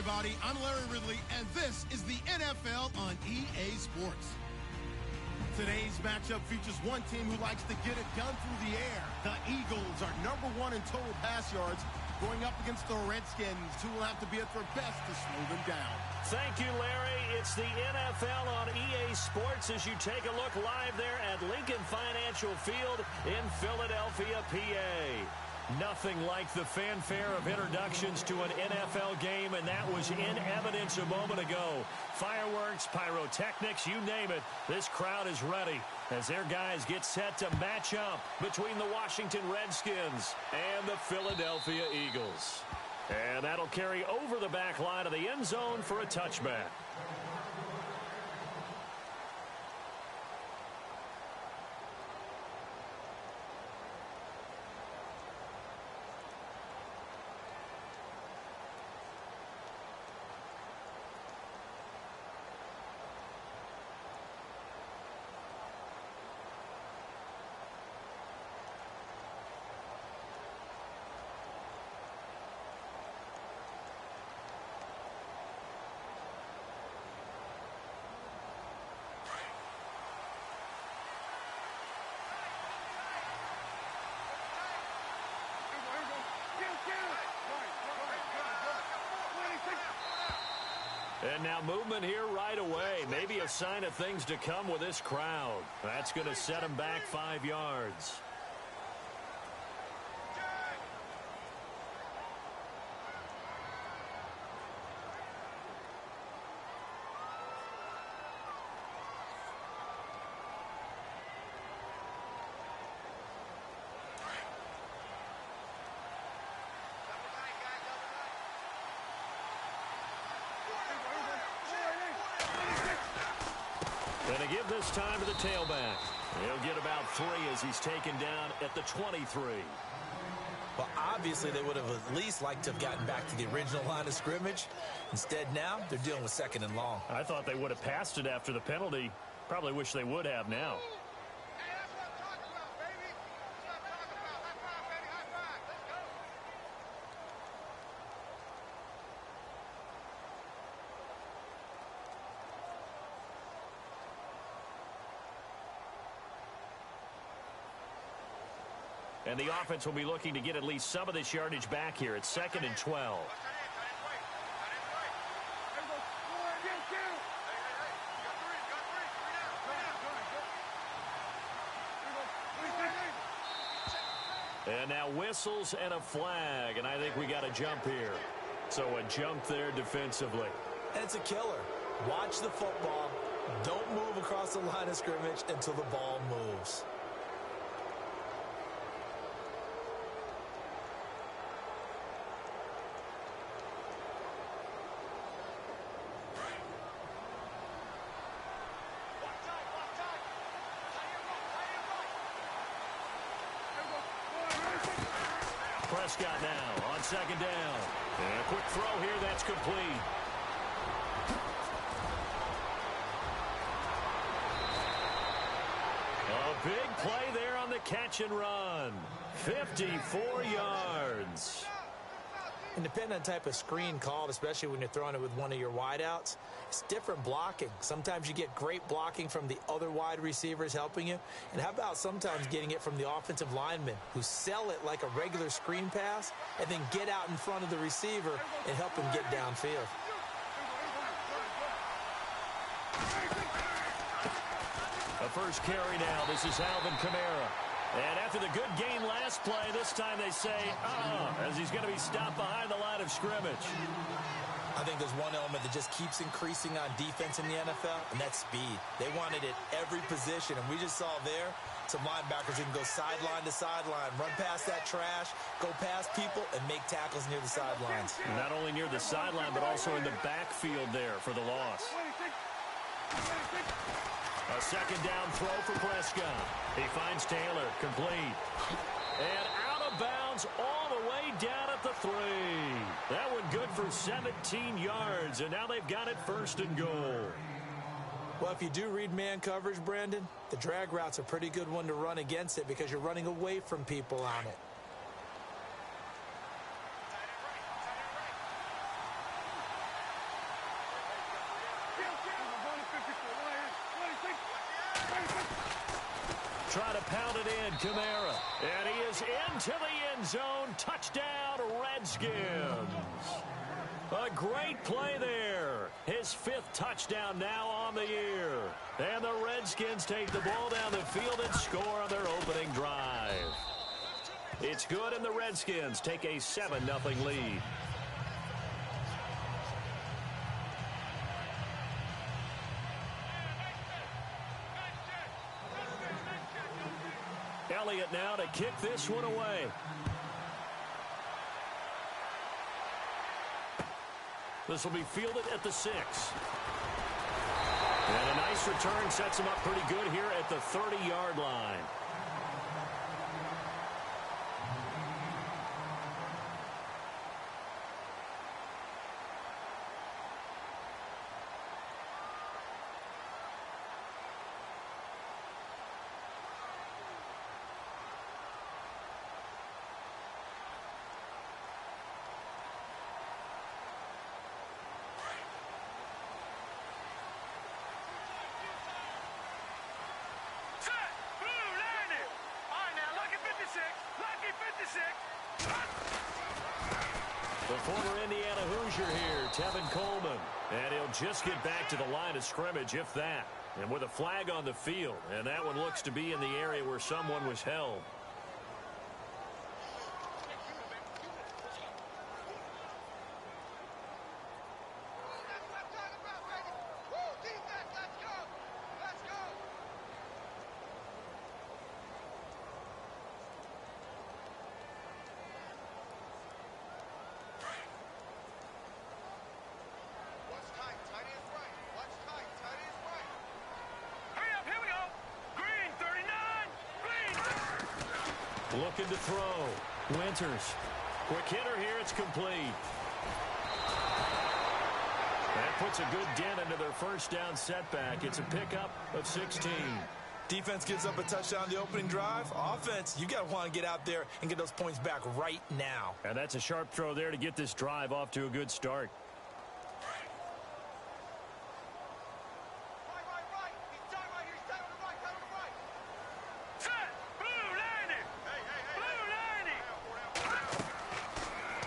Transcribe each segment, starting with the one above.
everybody. I'm Larry Ridley, and this is the NFL on EA Sports. Today's matchup features one team who likes to get it done through the air. The Eagles are #1 in total pass yards, going up against the Redskins, who will have to be at their best to slow them down. Thank you, Larry. It's the NFL on EA Sports as you take a look live there at Lincoln Financial Field in Philadelphia, PA. Nothing like the fanfare of introductions to an NFL game, and that was in evidence a moment ago. Fireworks, pyrotechnics, you name it. This crowd is ready as their guys get set to match up between the Washington Redskins and the Philadelphia Eagles. And that'll carry over the back line of the end zone for a touchback. And now movement here right away. Maybe a sign of things to come with this crowd. That's going to set them back 5 yards. And to give this time to the tailback. He'll get about 3 as he's taken down at the 23. Well, obviously they would have at least liked to have gotten back to the original line of scrimmage. Instead now, they're dealing with 2nd and long. I thought they would have passed it after the penalty. Probably wish they would have now. And the offense will be looking to get at least some of this yardage back here. It's 2nd and 12. And now whistles and a flag, and I think we got a jump here. So a jump there defensively. And it's a killer. Watch the football. Don't move across the line of scrimmage until the ball moves. Prescott now on 2nd down. And a quick throw here, that's complete. A big play there on the catch and run. 54 yards. And depending on the type of screen called, especially when you're throwing it with one of your wideouts, it's different blocking. Sometimes you get great blocking from the other wide receivers helping you. And how about sometimes getting it from the offensive linemen who sell it like a regular screen pass and then get out in front of the receiver and help him get downfield. A first carry now. This is Alvin Kamara. And after the good gain last play, this time they say, as he's going to be stopped behind the line of scrimmage. I think there's one element that just keeps increasing on defense in the NFL, and that's speed. They want it at every position, and we just saw there some linebackers who can go sideline to sideline, run past that trash, go past people, and make tackles near the sidelines. Not only near the sideline, but also in the backfield there for the loss. A 2nd down throw for Prescott. He finds Taylor, complete. And out of bounds all the way down at the 3. That one good for 17 yards, and now they've got it 1st and goal. Well, if you do read man coverage, Brandon, the drag route's a pretty good one to run against it because you're running away from people on it. try to pound it in. Kamara. And he is into the end zone. Touchdown, Redskins. A great play there. His 5th touchdown now on the year. And the Redskins take the ball down the field and score on their opening drive. It's good, and the Redskins take a 7-0 lead. Elliott now to kick this one away. This will be fielded at the 6. And a nice return sets him up pretty good here at the 30-yard line. The former Indiana Hoosier here, Tevin Coleman. And he'll just get back to the line of scrimmage, if that. And with a flag on the field. And that one looks to be in the area where someone was held. Looking to throw. Winters. Quick hitter here. It's complete. That puts a good dent into their first down setback. It's a pickup of 16. Defense gives up a touchdown the opening drive. Offense, you got to want to get out there and get those points back right now. And that's a sharp throw there to get this drive off to a good start.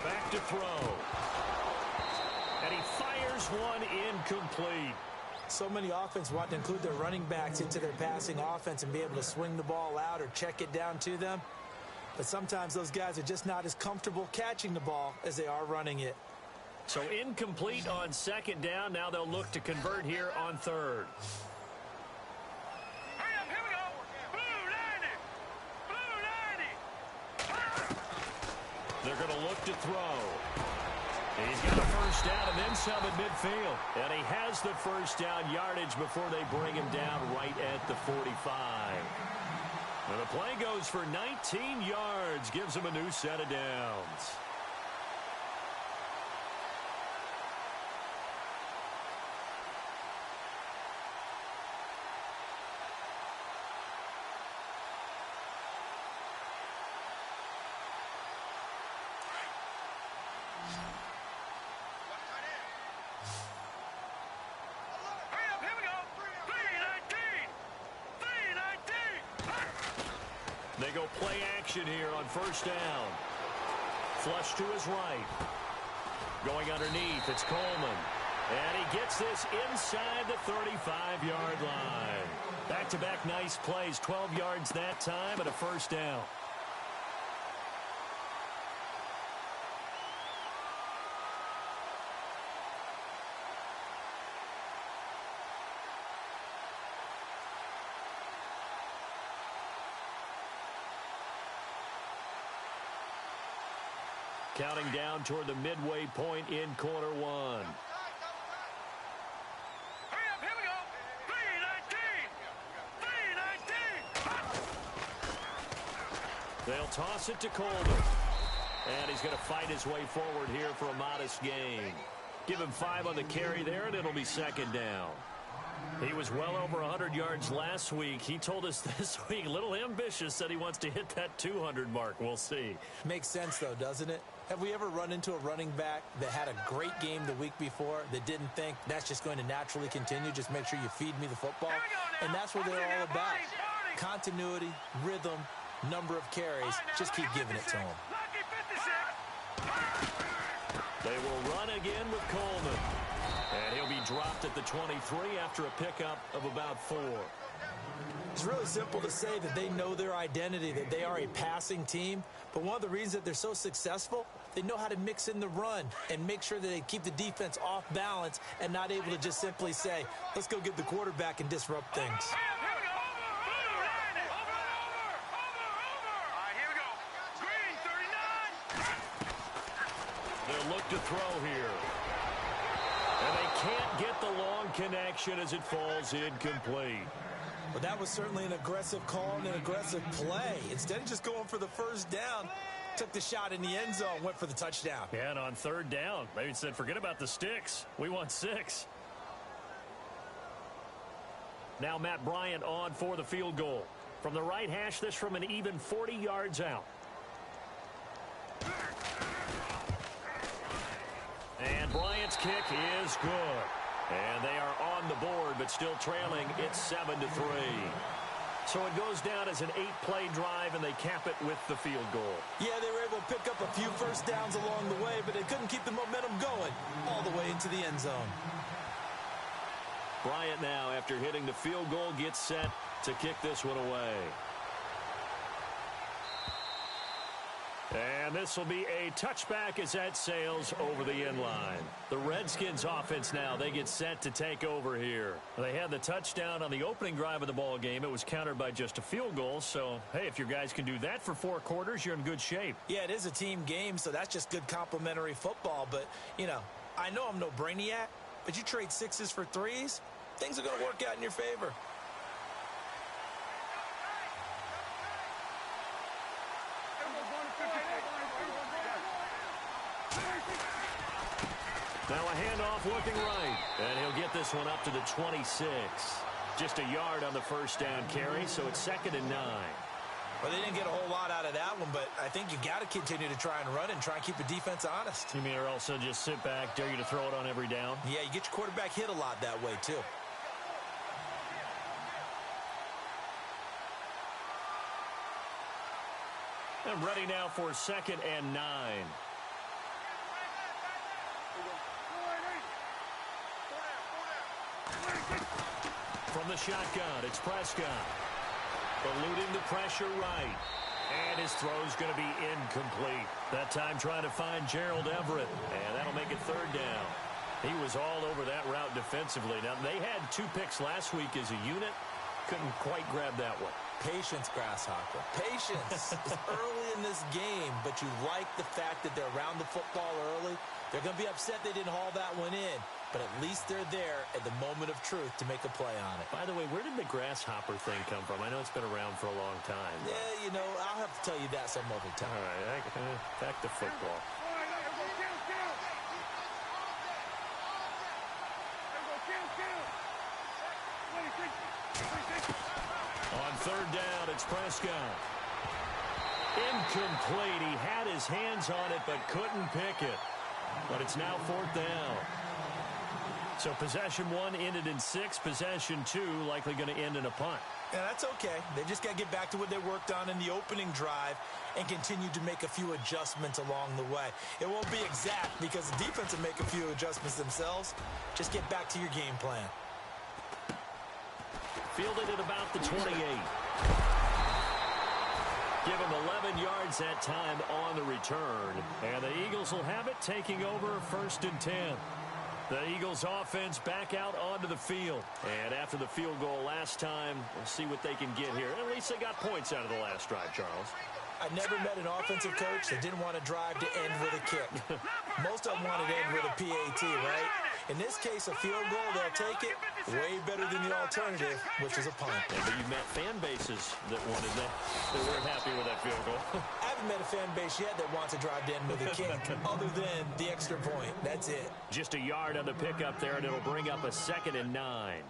Back to throw. And he fires one incomplete. So many offense want to include their running backs into their passing offense and be able to swing the ball out or check it down to them. But sometimes those guys are just not as comfortable catching the ball as they are running it. So incomplete on second down. Now they'll look to convert here on third. They're going to look to throw. He's got a first down and then some at midfield. And he has the first down yardage before they bring him down right at the 45. And the play goes for 19 yards, gives him a new set of downs. They go play action here on first down. Flush to his right. Going underneath, it's Coleman. And he gets this inside the 35-yard line. Back-to-back nice plays, 12 yards that time and a first down. Counting down toward the midway point in quarter one. Hurry up, here we go. 3-19. They'll toss it to Coleman. And he's going to fight his way forward here for a modest gain. Give him 5 on the carry there, and it'll be second down. He was well over 100 yards last week. He told us this week, a little ambitious, said he wants to hit that 200 mark. We'll see. Makes sense, though, doesn't it? Have we ever run into a running back that had a great game the week before that didn't think that's just going to naturally continue? Just make sure you feed me the football. And that's what they're all about. continuity, rhythm, number of carries. Just keep giving it to him. They will run again with Coleman. And he'll be dropped at the 23 after a pickup of about 4. It's really simple to say that they know their identity, that they are a passing team. But one of the reasons that they're so successful, they know how to mix in the run and make sure that they keep the defense off balance and not able to just simply say, let's go get the quarterback and disrupt things. They'll look to throw here. And they can't get the long connection as it falls incomplete. But that was certainly an aggressive call and an aggressive play. Instead of just going for the first down, took the shot in the end zone, went for the touchdown. Yeah, and on third down, maybe said, forget about the sticks. We want 6. Now Matt Bryant on for the field goal. From the right hash, this from an even 40 yards out. And Bryant's kick is good. And they are on the board, but still trailing. It's 7-3. So it goes down as an 8-play drive, and they cap it with the field goal. Yeah, they were able to pick up a few first downs along the way, but they couldn't keep the momentum going all the way into the end zone. Bryant now, after hitting the field goal, gets set to kick this one away. And this will be a touchback as that sails over the end line. The Redskins offense now, they get set to take over here. They had the touchdown on the opening drive of the ball game. It was countered by just a field goal. So, hey, if your guys can do that for 4 quarters, you're in good shape. Yeah, it is a team game, so that's just good complementary football. But, you know, I know I'm no brainiac, but you trade 6s for 3s, things are going to work out in your favor. Now a handoff looking right. And he'll get this one up to the 26. Just a yard on the first down carry, so it's 2nd and 9. Well, they didn't get a whole lot out of that one, but I think you got to continue to try and run and try and keep the defense honest. You mean or also just sit back, dare you to throw it on every down? Yeah, you get your quarterback hit a lot that way, too. And ready now for 2nd and 9. From the shotgun, it's Prescott. Eluding the pressure right. And his throw's going to be incomplete. That time trying to find Gerald Everett. And that'll make it 3rd down. He was all over that route defensively. Now, they had 2 picks last week as a unit. Couldn't quite grab that one. Patience, Grasshopper. Patience is early in this game, but you like the fact that they're around the football early. They're going to be upset they didn't haul that one in, but at least they're there at the moment of truth to make a play on it. By the way, where did the grasshopper thing come from? I know it's been around for a long time. Yeah, you know, I'll have to tell you that some other time. All right, back to football. On 3rd down, it's Prescott. Incomplete. He had his hands on it, but couldn't pick it. But it's now 4th down. So possession 1 ended in 6. Possession 2 likely going to end in a punt. Yeah, that's okay. They just got to get back to what they worked on in the opening drive and continue to make a few adjustments along the way. It won't be exact because the defense will make a few adjustments themselves. Just get back to your game plan. Fielded at about the 28. Give him 11 yards that time on the return. And the Eagles will have it, taking over 1st and 10. The Eagles offense back out onto the field. And after the field goal last time, we'll see what they can get here. At least they got points out of the last drive, Charles. I never met an offensive coach that didn't want to drive to end with a kick. Most of them wanted to end with a PAT, right? In this case, a field goal, they'll take it. Way better than the alternative, which is a punt. Yeah, but you've met fan bases that wanted that. They weren't happy with that field goal. I haven't met a fan base yet that wants to drive to end with a kick, other than the extra point. That's it. Just a yard on the pickup there, and it'll bring up a 2nd and 9.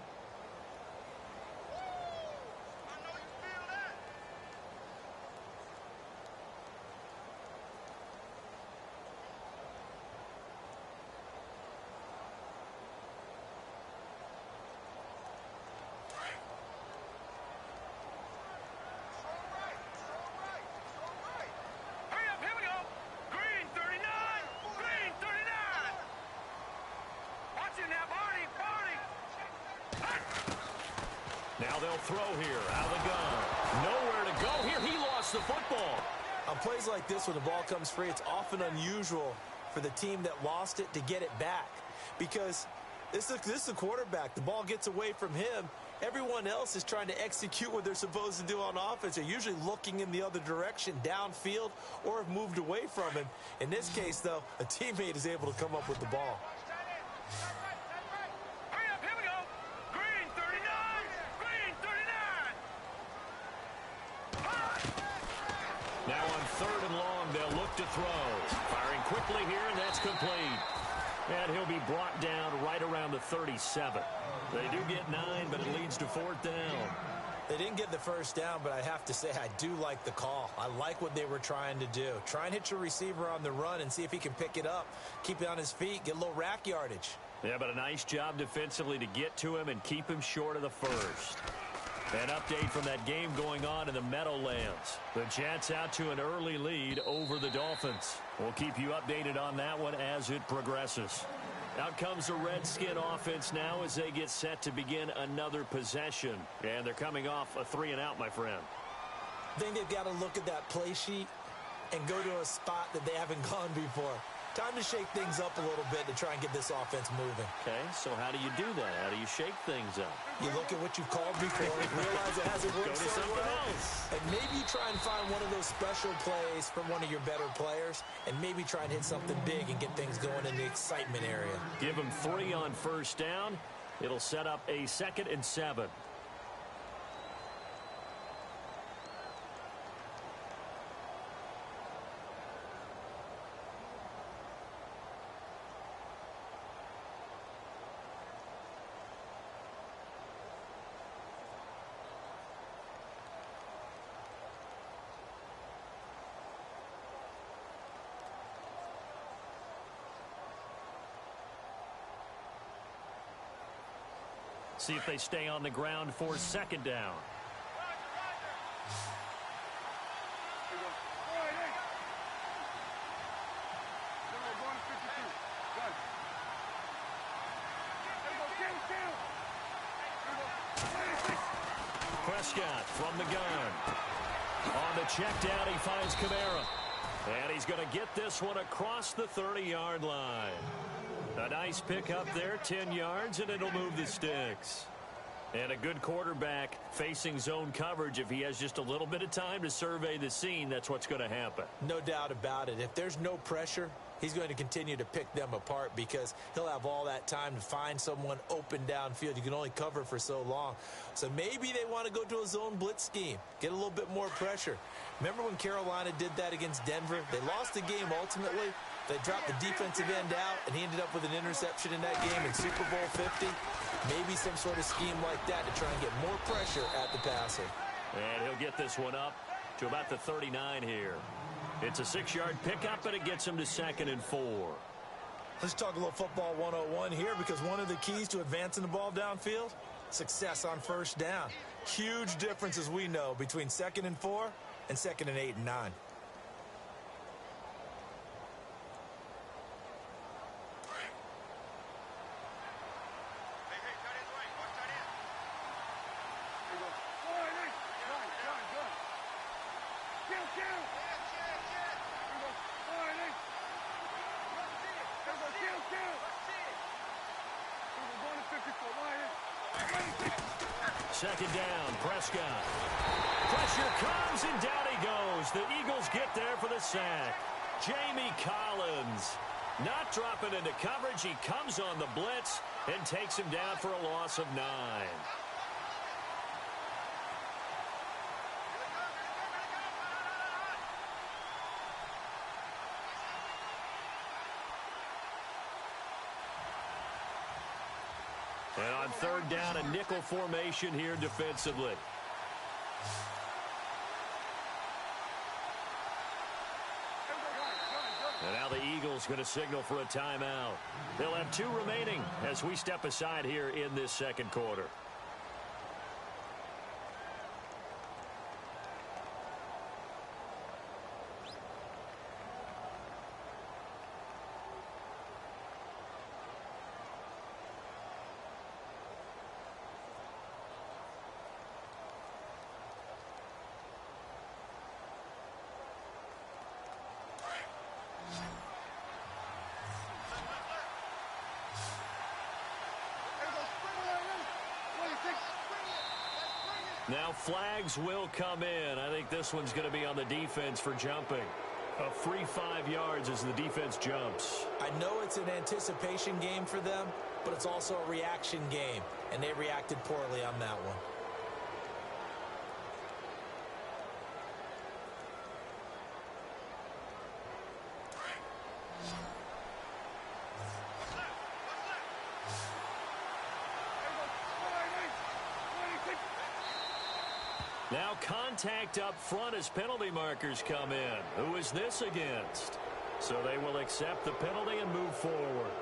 Now they'll throw here out of the gun. Nowhere to go here. He lost the football. On plays like this, when the ball comes free, it's often unusual for the team that lost it to get it back. Because this is a quarterback. The ball gets away from him. Everyone else is trying to execute what they're supposed to do on offense. They're usually looking in the other direction, downfield, or have moved away from him. In this case, though, a teammate is able to come up with the ball. Hurry up, here we go. Green 39. Green 39. Now on 3rd and long, they'll look to throw. Firing quickly here, and that's complete. And he'll be brought down right around the 37. They do get 9, but it leads to 4th down. They didn't get the first down, but I have to say I do like the call. I like what they were trying to do. Try and hit your receiver on the run and see if he can pick it up. Keep it on his feet, get a little rack yardage. Yeah, but a nice job defensively to get to him and keep him short of the first. An update from that game going on in the Meadowlands. The Jets out to an early lead over the Dolphins. We'll keep you updated on that one as it progresses. Out comes the Redskin offense now as they get set to begin another possession. And they're coming off a 3-and-out, my friend. I think they've got to look at that play sheet and go to a spot that they haven't gone before. Time to shake things up a little bit to try and get this offense moving. Okay, so how do you do that? How do you shake things up? You look at what you've called before, realize it hasn't worked Go to so something well, else. and maybe try and find one of those special plays from one of your better players, and maybe try and hit something big and get things going in the excitement area. Give them 3 on 1st down. It'll set up a 2nd and 7. See if they stay on the ground for 2nd down. Prescott from the gun. On the check down, he finds Kamara. And he's going to get this one across the 30-yard line. A nice pick up there, 10 yards, and it'll move the sticks. And a good quarterback facing zone coverage. If he has just a little bit of time to survey the scene, that's what's going to happen. No doubt about it. If there's no pressure, he's going to continue to pick them apart because he'll have all that time to find someone open downfield. You can only cover for so long. So maybe they want to go to a zone blitz scheme, get a little bit more pressure. Remember when Carolina did that against Denver? They lost the game ultimately. They dropped the defensive end out, and he ended up with an interception in that game in Super Bowl 50. Maybe some sort of scheme like that to try and get more pressure at the passer. And he'll get this one up to about the 39 here. It's a 6-yard pickup, and it gets him to 2nd and 4. Let's talk a little football 101 here because one of the keys to advancing the ball downfield, success on 1st down. Huge difference, as we know, between 2nd and 4 and 2nd and 8 and 9. Second down, Prescott. Pressure comes, and down he goes. The Eagles get there for the sack. Jamie Collins not dropping into coverage. He comes on the blitz and takes him down for a loss of 9. And on 3rd down, a nickel formation here defensively. And now the Eagles going to signal for a timeout. They'll have 2 remaining as we step aside here in this 2nd quarter. Now flags will come in. I think this one's going to be on the defense for jumping. A free 5 yards as the defense jumps. I know it's an anticipation game for them, but it's also a reaction game, and they reacted poorly on that one. Now contact up front as penalty markers come in. Who is this against? So they will accept the penalty and move forward.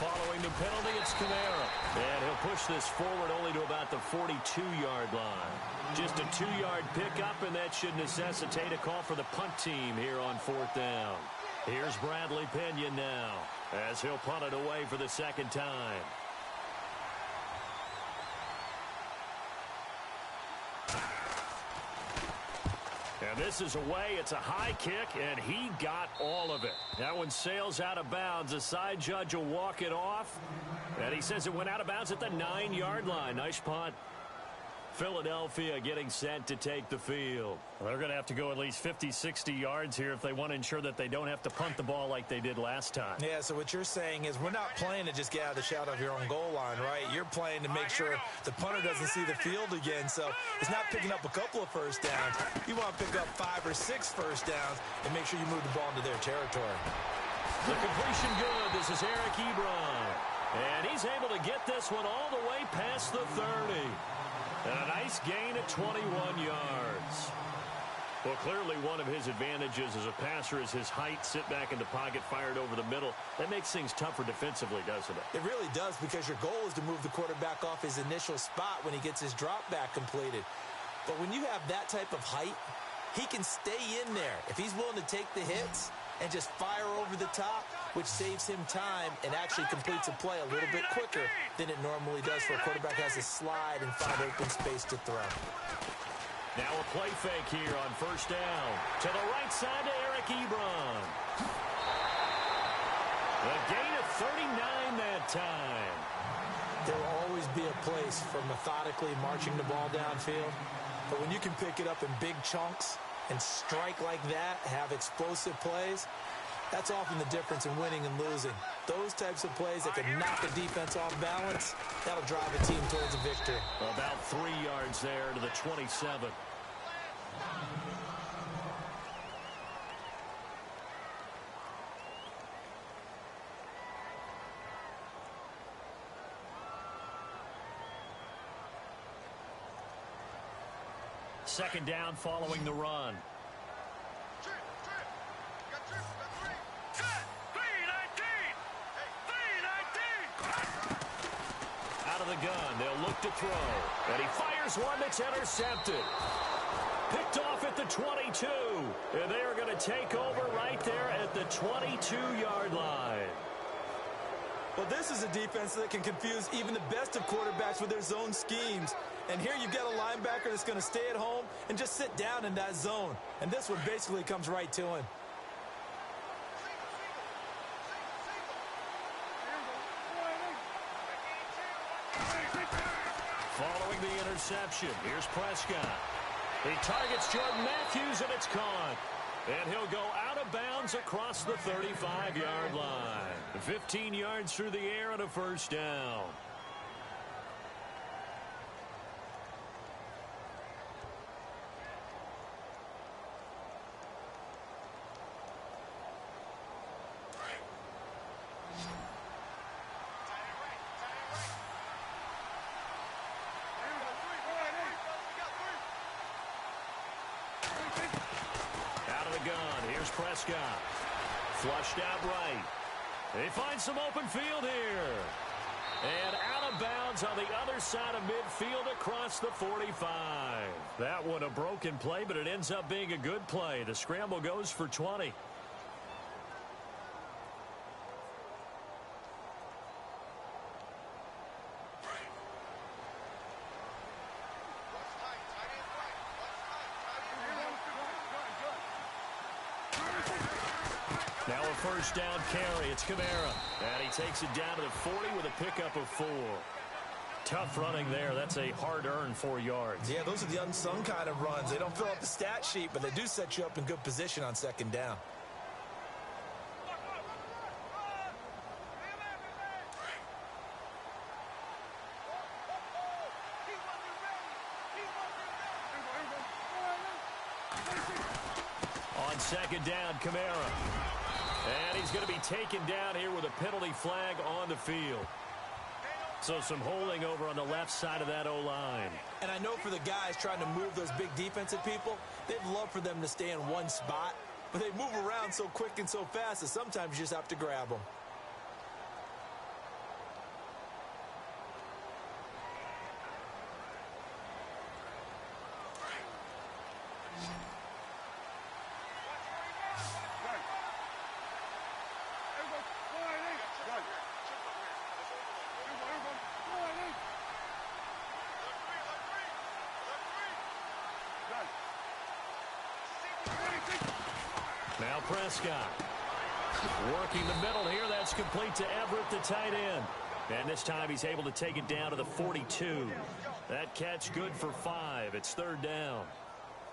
Following the penalty, it's Kamara. And he'll push this forward only to about the 42-yard line. Just a 2-yard pickup, and that should necessitate a call for the punt team here on 4th down. Here's Bradley Pinion now, as he'll punt it away for the second time. And this is away. It's a high kick, and he got all of it. That one sails out of bounds. The side judge will walk it off. And he says it went out of bounds at the 9-yard line. Nice punt. Philadelphia getting set to take the field. Well, they're going to have to go at least 50, 60 yards here if they want to ensure that they don't have to punt the ball like they did last time. Yeah, so what you're saying is we're not playing to just get out of the shadow of your own goal line, right? You're playing to make sure the punter doesn't see the field again. So it's not picking up a couple of first downs. You want to pick up 5 or 6 first downs and make sure you move the ball into their territory. The completion good. This is Eric Ebron. And he's able to get this one all the way past the 30. And a nice gain at 21 yards. Well, clearly one of his advantages as a passer is his height. Sit back in the pocket, fired over the middle. That makes things tougher defensively, doesn't it? It really does, because your goal is to move the quarterback off his initial spot when he gets his drop back completed. But when you have that type of height, he can stay in there. If he's willing to take the hits and just fire over the top, which saves him time and actually completes a play a little bit quicker than it normally does for a quarterback who has to slide and find open space to throw. Now a play fake here on 1st down. To the right side to Eric Ebron. A gain of 39 that time. There will always be a place for methodically marching the ball downfield. But when you can pick it up in big chunks and strike like that, have explosive plays, that's often the difference in winning and losing. Those types of plays that can knock a defense off balance, that'll drive a team towards a victory. About 3 yards there to the 27. Second down following the run. Out of the gun, they'll look to throw. And he fires one that's intercepted. Picked off at the 22. And they are going to take over right there at the 22-yard line. Well, this is a defense that can confuse even the best of quarterbacks with their zone schemes. And here you've got a linebacker that's going to stay at home and just sit down in that zone. And this one basically comes right to him. Following the interception, here's Prescott. He targets Jordan Matthews, and it's caught. And he'll go out of bounds across the 35-yard line. 15 yards through the air and a 1st down. Prescott. Flushed out right. They find some open field here. And out of bounds on the other side of midfield across the 45. That one a broken play, but it ends up being a good play. The scramble goes for 20. Now a first down carry. It's Kamara. And he takes it down to the 40 with a pickup of 4. Tough running there. That's a hard-earned 4 yards. Yeah, those are the unsung kind of runs. They don't fill up the stat sheet, but they do set you up in good position on second down. On second down, Kamara. And he's going to be taken down here with a penalty flag on the field. So some holding over on the left side of that O-line. And I know for the guys trying to move those big defensive people, they'd love for them to stay in one spot. But they move around so quick and so fast that sometimes you just have to grab them. Now Prescott. Working the middle here. That's complete to Everett, the tight end. And this time he's able to take it down to the 42. That catch good for 5. It's third down.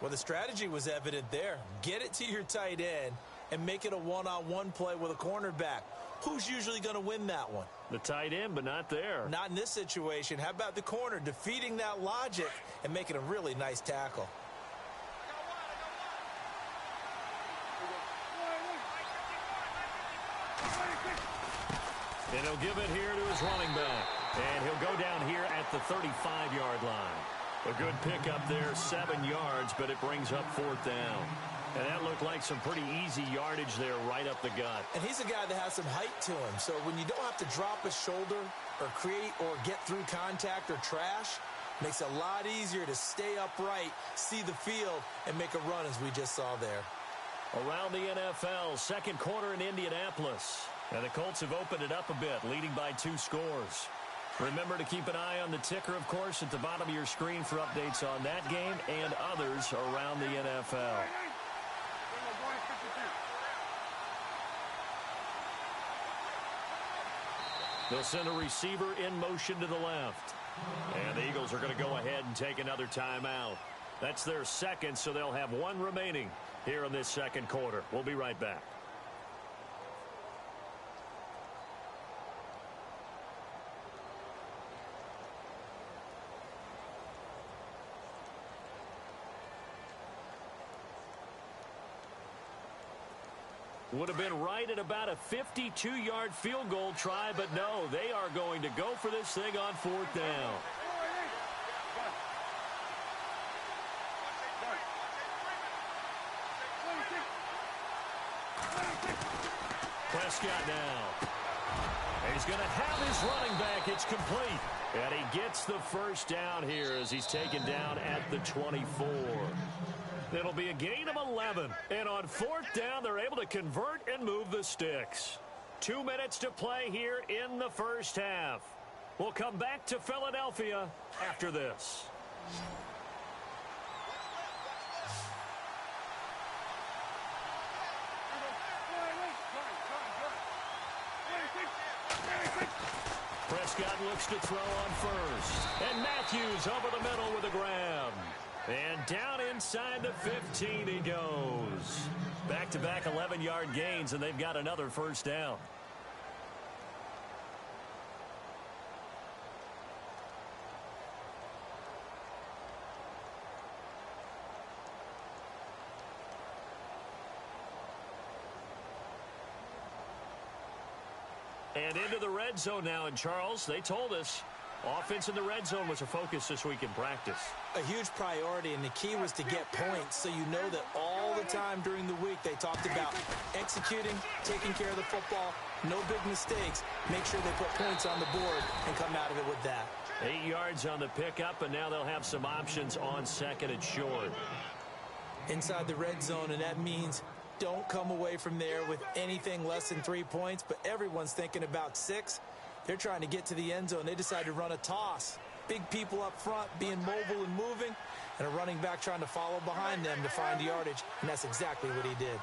Well, the strategy was evident there. Get it to your tight end and make it a one-on-one play with a cornerback. Who's usually going to win that one? The tight end, but not there. Not in this situation. How about the corner defeating that logic and making a really nice tackle? And he'll give it here to his running back. And he'll go down here at the 35-yard line. A good pickup there, 7 yards, but it brings up fourth down. And that looked like some pretty easy yardage there right up the gut. And he's a guy that has some height to him. So when you don't have to drop a shoulder or create or get through contact or trash, makes it a lot easier to stay upright, see the field, and make a run as we just saw there. Around the NFL, second quarter in Indianapolis. And the Colts have opened it up a bit, leading by 2 scores. Remember to keep an eye on the ticker, of course, at the bottom of your screen for updates on that game and others around the NFL. They'll send a receiver in motion to the left. And the Eagles are going to go ahead and take another timeout. That's their second, so they'll have 1 remaining here in this second quarter. We'll be right back. Would have been right at about a 52-yard field goal try, but no, they are going to go for this thing on fourth down. Prescott now. He's going to have his running back. It's complete. And he gets the first down here as he's taken down at the 24. It'll be a gain of 11. And on fourth down, they're able to convert and move the sticks. 2 minutes to play here in the first half. We'll come back to Philadelphia after this. Prescott looks to throw on first. And Matthews over the middle with a grab. And down inside the 15 he goes. Back-to-back 11-yard gains, and they've got another first down. And into the red zone now. And Charles, they told us offense in the red zone was a focus this week in practice. A huge priority, and the key was to get points, so you know that all the time during the week they talked about executing, taking care of the football, no big mistakes, make sure they put points on the board and come out of it with that. 8 yards on the pickup, and now they'll have some options on second and short. Inside the red zone, and that means don't come away from there with anything less than 3 points, but everyone's thinking about 6. They're trying to get to the end zone. They decide to run a toss. Big people up front being mobile and moving, and a running back trying to follow behind them to find the yardage, and that's exactly what he did.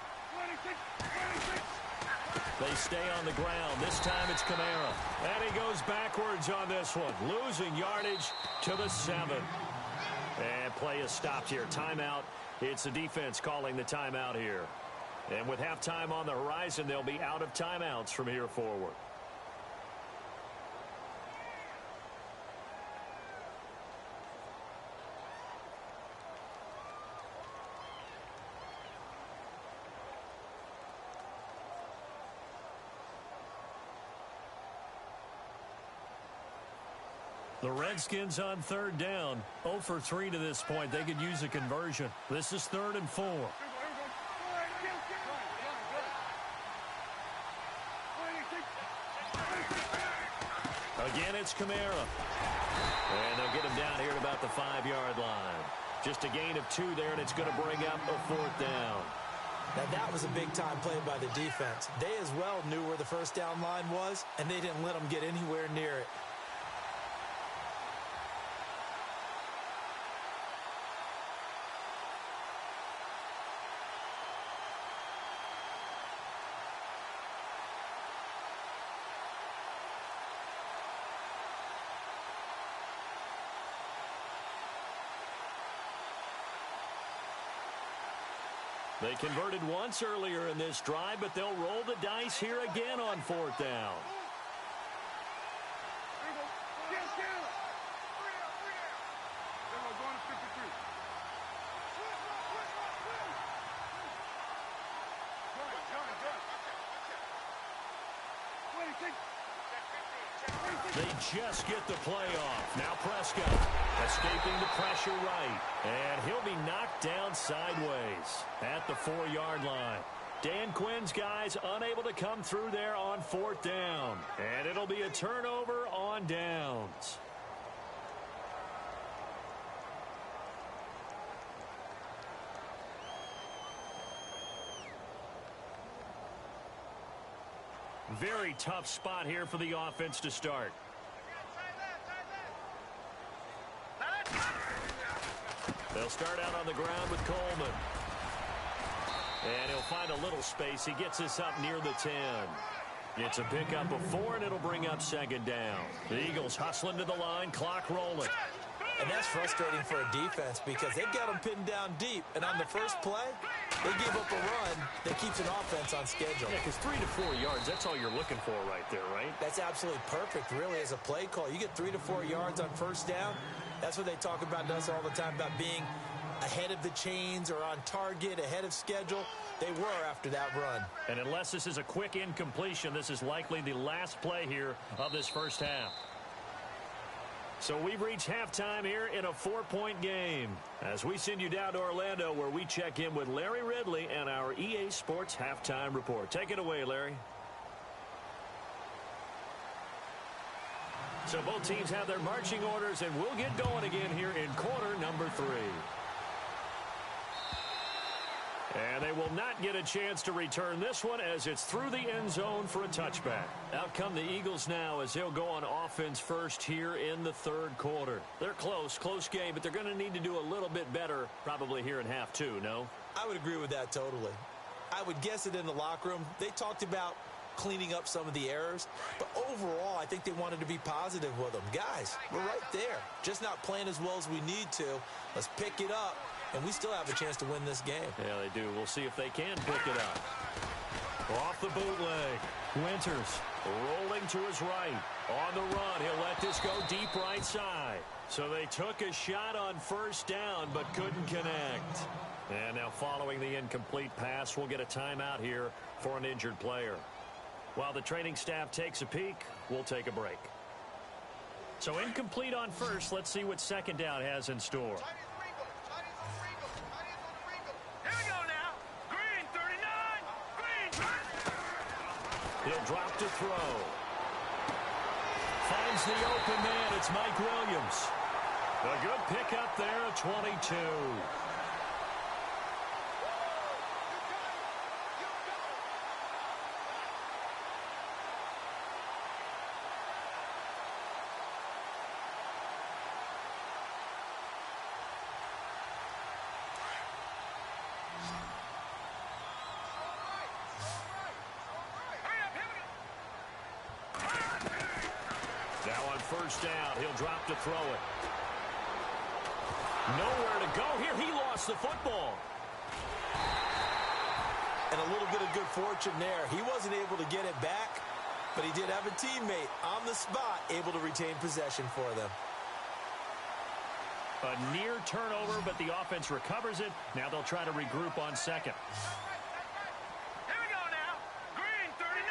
They stay on the ground. This time it's Kamara. And he goes backwards on this one, losing yardage to the 7. And play is stopped here. Timeout. It's the defense calling the timeout here. And with halftime on the horizon, they'll be out of timeouts from here forward. The Redskins on third down. 0 for 3 to this point. They could use a conversion. This is 3rd and 4. Again, it's Kamara. And they'll get him down here at about the 5-yard line. Just a gain of 2 there, and it's going to bring up a 4th down. Now, that was a big-time play by the defense. They as well knew where the first down line was, and they didn't let them get anywhere near it. They converted once earlier in this drive, but they'll roll the dice here again on 4th down. They just get the play off. Now Prescott escaping the pressure right. And he'll be knocked down sideways at the 4-yard line. Dan Quinn's guys unable to come through there on 4th down. And it'll be a turnover on downs. Very tough spot here for the offense to start. They'll start out on the ground with Coleman. And he'll find a little space. He gets this up near the 10. It's a pickup of 4, and it'll bring up 2nd down. The Eagles hustling to the line, clock rolling. And that's frustrating for a defense because they've got them pinned down deep. And on the first play, they give up a run that keeps an offense on schedule. Yeah, because 3 to 4 yards, that's all you're looking for right there, right? That's absolutely perfect, really, as a play call. You get 3 to 4 yards on first down. That's what they talk about us all the time, about being ahead of the chains or on target, ahead of schedule. They were after that run. And unless this is a quick incompletion, this is likely the last play here of this first half. So we've reached halftime here in a 4-point game as we send you down to Orlando where we check in with Larry Ridley and our EA Sports Halftime Report. Take it away, Larry. So both teams have their marching orders, and we'll get going again here in quarter number 3. And they will not get a chance to return this one as it's through the end zone for a touchback. Out come the Eagles now as they'll go on offense first here in the 3rd quarter. They're close game, but they're going to need to do a little bit better probably here in half 2, no? I would agree with that totally. I would guess it in the locker room. They talked about cleaning up some of the errors, but overall I think they wanted to be positive with them. Guys, we're right there, just not playing as well as we need to. Let's pick it up, and we still have a chance to win this game. Yeah, they do. We'll see if they can pick it up. Off the bootleg, Winters rolling to his right. On the run, he'll let this go deep right side. So they took a shot on first down but couldn't connect. And now following the incomplete pass, we'll get a timeout here for an injured player. While the training staff takes a peek, we'll take a break. So incomplete on first. Let's see what 2nd down has in store. Here we go now. Green 39. Green. He'll drop to throw. Finds the open man. It's Mike Williams. A good pickup there at 22. first down. He'll drop to throw it. Nowhere to go here. He lost the football. And a little bit of good fortune there. He wasn't able to get it back, but he did have a teammate on the spot able to retain possession for them. A near turnover, but the offense recovers it. Now they'll try to regroup on second. Here we go now. Green 39.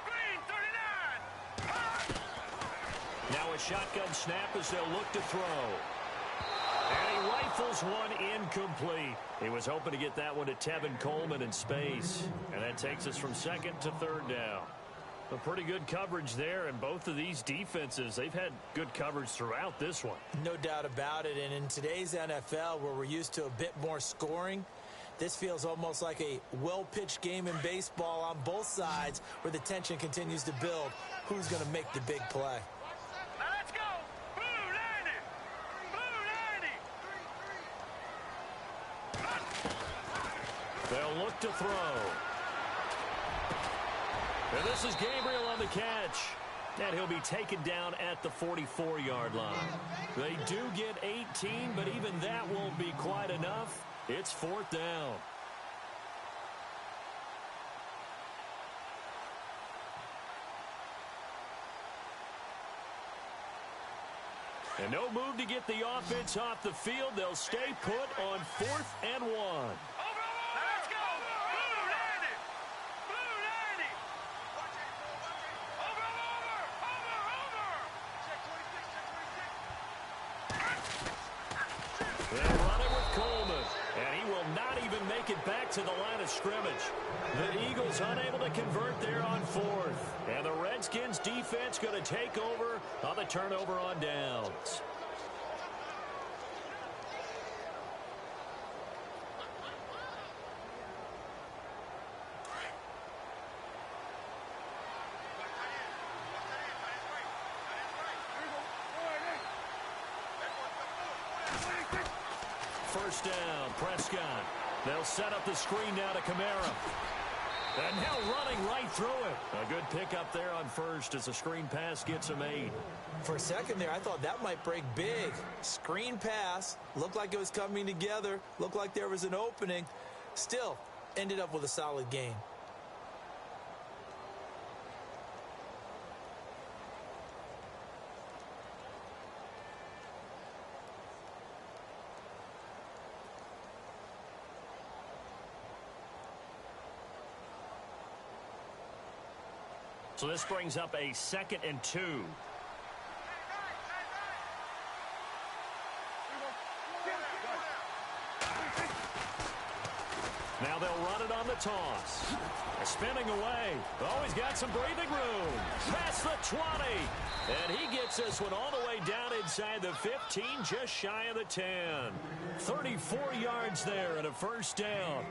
Green 39. Now a shotgun snap as they'll look to throw. And he rifles one incomplete. He was hoping to get that one to Tevin Coleman in space. And that takes us from second to third down. A pretty good coverage there, and both of these defenses, they've had good coverage throughout this one. No doubt about it, and in today's NFL, where we're used to a bit more scoring, this feels almost like a well-pitched game in baseball on both sides, where the tension continues to build. Who's going to make the big play? Now let's go. Blue 90. Blue 90. They'll look to throw. And this is Gabriel on the catch. And he'll be taken down at the 44-yard line. They do get 18, but even that won't be quite enough. It's fourth down. And no move to get the offense off the field. They'll stay put on 4th and 1. Back to the line of scrimmage. The Eagles unable to convert there on 4th. And the Redskins defense going to take over on the turnover on downs. First down, Prescott. They'll set up the screen now to Kamara. And now running right through it. A good pickup there on first as the screen pass gets him 8. For a second there, I thought that might break big. Screen pass. Looked like it was coming together. Looked like there was an opening. Still, ended up with a solid gain. So this brings up a 2nd and 2. Now they'll run it on the toss. Spinning away. Oh, he's got some breathing room. Past the 20. And he gets this one all the way down inside the 15, just shy of the 10. 34 yards there and a first down.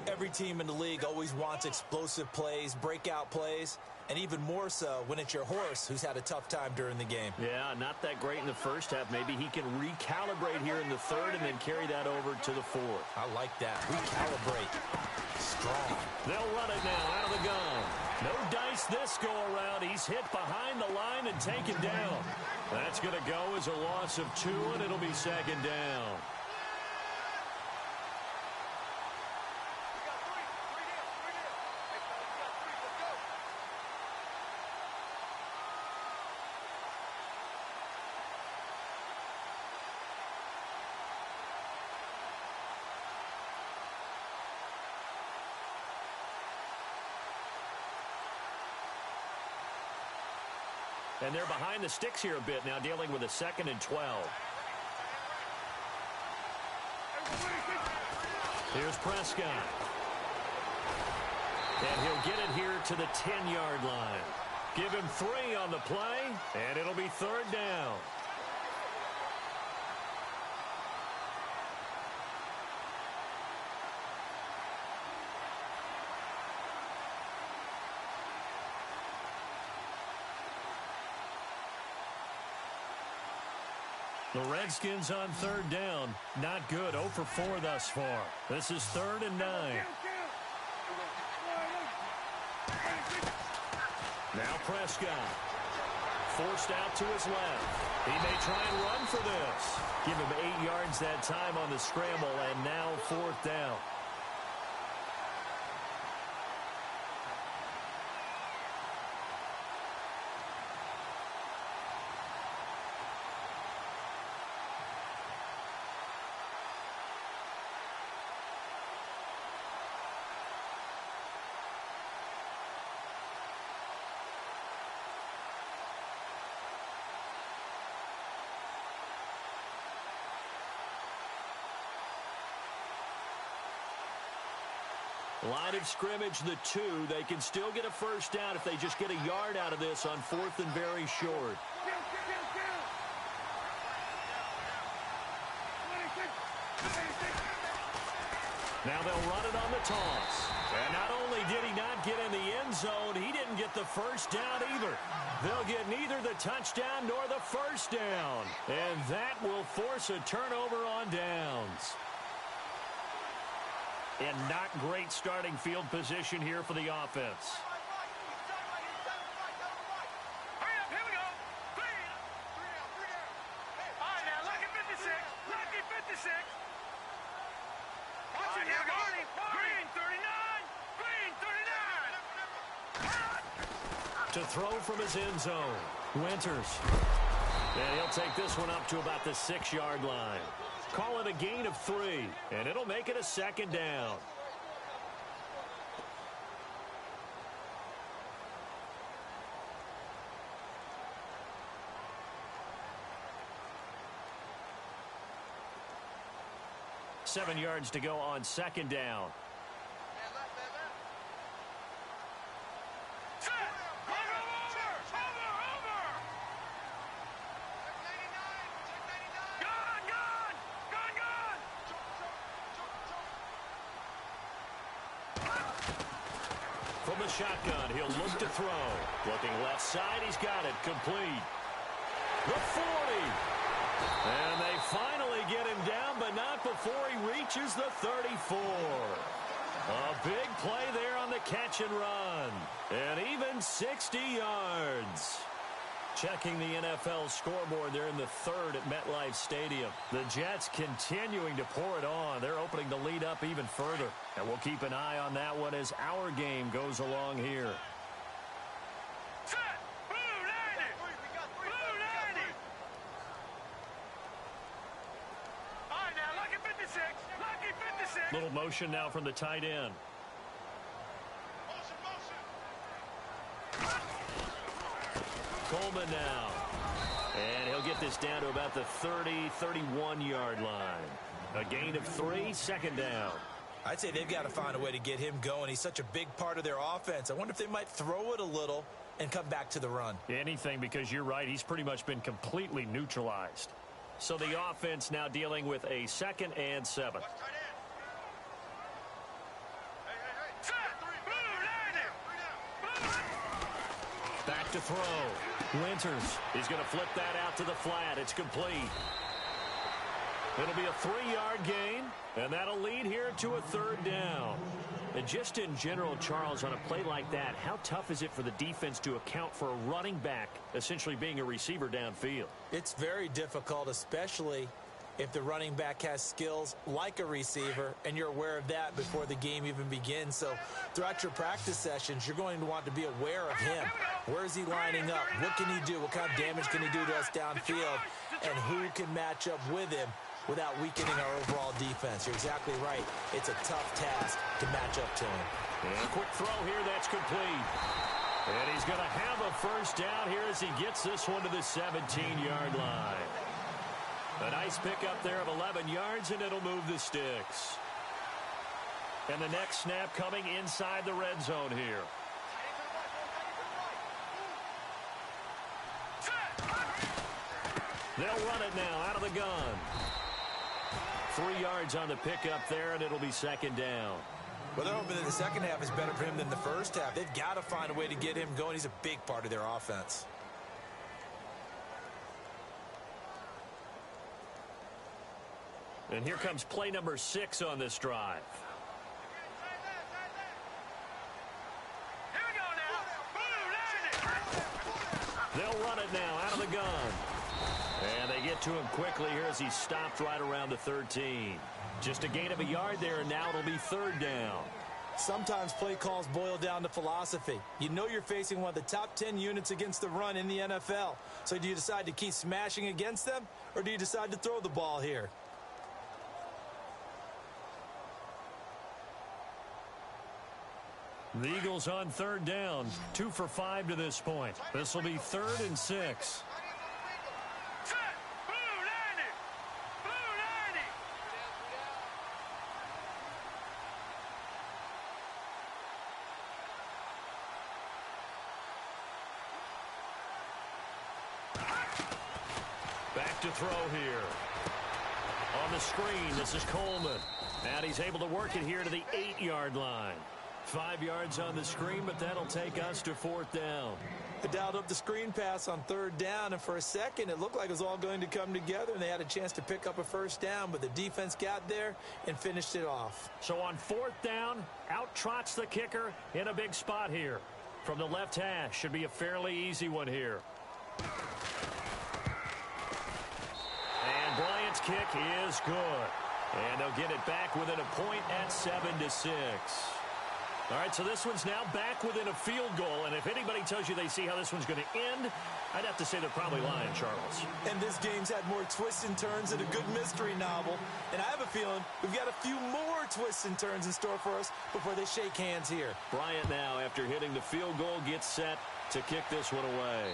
Every team in the league always wants explosive plays, breakout plays, and even more so when it's your horse who's had a tough time during the game. Yeah, not that great in the first half. Maybe he can recalibrate here in the third and then carry that over to the 4th. I like that. Recalibrate. Strong. They'll run it now out of the gun. No dice this go around. He's hit behind the line and taken down. That's going to go as a loss of 2, and it'll be 2nd down. And they're behind the sticks here a bit now, dealing with a 2nd and 12. Here's Prescott. And he'll get it here to the 10-yard line. Give him 3 on the play, and it'll be 3rd down. The Redskins on 3rd down. Not good. 0 for 4 thus far. This is 3rd and 9. Now Prescott. forced out to his left. He may try and run for this. Give him 8 yards that time on the scramble, and now 4th down. Line of scrimmage, the 2. They can still get a first down if they just get a yard out of this on 4th and very short. Now they'll run it on the toss. And not only did he not get in the end zone, he didn't get the first down either. They'll get neither the touchdown nor the first down. And that will force a turnover on downs. And not great starting field position here for the offense. Hurry up, here we go. 3 down. All right, now, lucky 56. Lucky 56. Watch it, here we go. Green 39. Green 39. To throw from his end zone, Winters. And he'll take this one up to about the 6-yard line. Call it a gain of 3, and it'll make it a 2nd down. Seven yards to go on 2nd down. From the shotgun, he'll look to throw. Looking left side, he's got it. Complete. The 40. And they finally get him down, but not before he reaches the 34. A big play there on the catch and run. And even 60 yards. Checking the NFL scoreboard, they're in the 3rd at MetLife Stadium. The Jets continuing to pour it on. They're opening the lead up even further. And we'll keep an eye on that one as our game goes along here. Set. Blue 90. Blue 90. All right, now, lucky 56. Lucky 56. Little motion now from the tight end. Coleman now. And he'll get this down to about the 30, 31-yard line. A gain of 3, 2nd down. I'd say they've got to find a way to get him going. He's such a big part of their offense. I wonder if they might throw it a little and come back to the run. Anything, because you're right. He's pretty much been completely neutralized. So the offense now dealing with a 2nd and 7. Back to throw. Winters. He's going to flip that out to the flat. It's complete. It'll be a 3-yard gain, and that'll lead here to a 3rd down. And just in general, Charles, on a play like that, how tough is it for the defense to account for a running back essentially being a receiver downfield? It's very difficult, especially if the running back has skills like a receiver, and you're aware of that before the game even begins. So throughout your practice sessions, you're going to want to be aware of him. Where is he lining up? What can he do? What kind of damage can he do to us downfield? And who can match up with him without weakening our overall defense? You're exactly right. It's a tough task to match up to him. And a quick throw here, that's complete. And he's going to have a first down here as he gets this one to the 17-yard line. A nice pickup there of 11 yards, and it'll move the sticks. And the next snap coming inside the red zone here. They'll run it now out of the gun. 3 yards on the pickup there, and it'll be 2nd down. Well, they're hoping that the second half is better for him than the first half. They've got to find a way to get him going. He's a big part of their offense. And here comes play number 6 on this drive. Here we go now. Blue 90. They'll run it now out of the gun. And they get to him quickly here as he stopped right around the 13. Just a gain of a yard there, and now it'll be 3rd down. Sometimes play calls boil down to philosophy. You know you're facing one of the top 10 units against the run in the NFL. So do you decide to keep smashing against them, or do you decide to throw the ball here? The Eagles on 3rd down, 2 for 5 to this point. This will be 3rd and 6. Back to throw here. On the screen, this is Coleman. And he's able to work it here to the 8-yard line. 5 yards on the screen, but that'll take us to 4th down. They dialed up the screen pass on 3rd down, and for a second, it looked like it was all going to come together, and they had a chance to pick up a 1st down, but the defense got there and finished it off. So on 4th down, out trots the kicker in a big spot here. From the left hash, should be a fairly easy one here. And Bryant's kick is good. And they'll get it back within a point at 7-6. All right, so this one's now back within a field goal, and if anybody tells you they see how this one's going to end, I'd have to say they're probably lying, Charles. And this game's had more twists and turns than a good mystery novel, and I have a feeling we've got a few more twists and turns in store for us before they shake hands here. Bryant now, after hitting the field goal, gets set to kick this one away.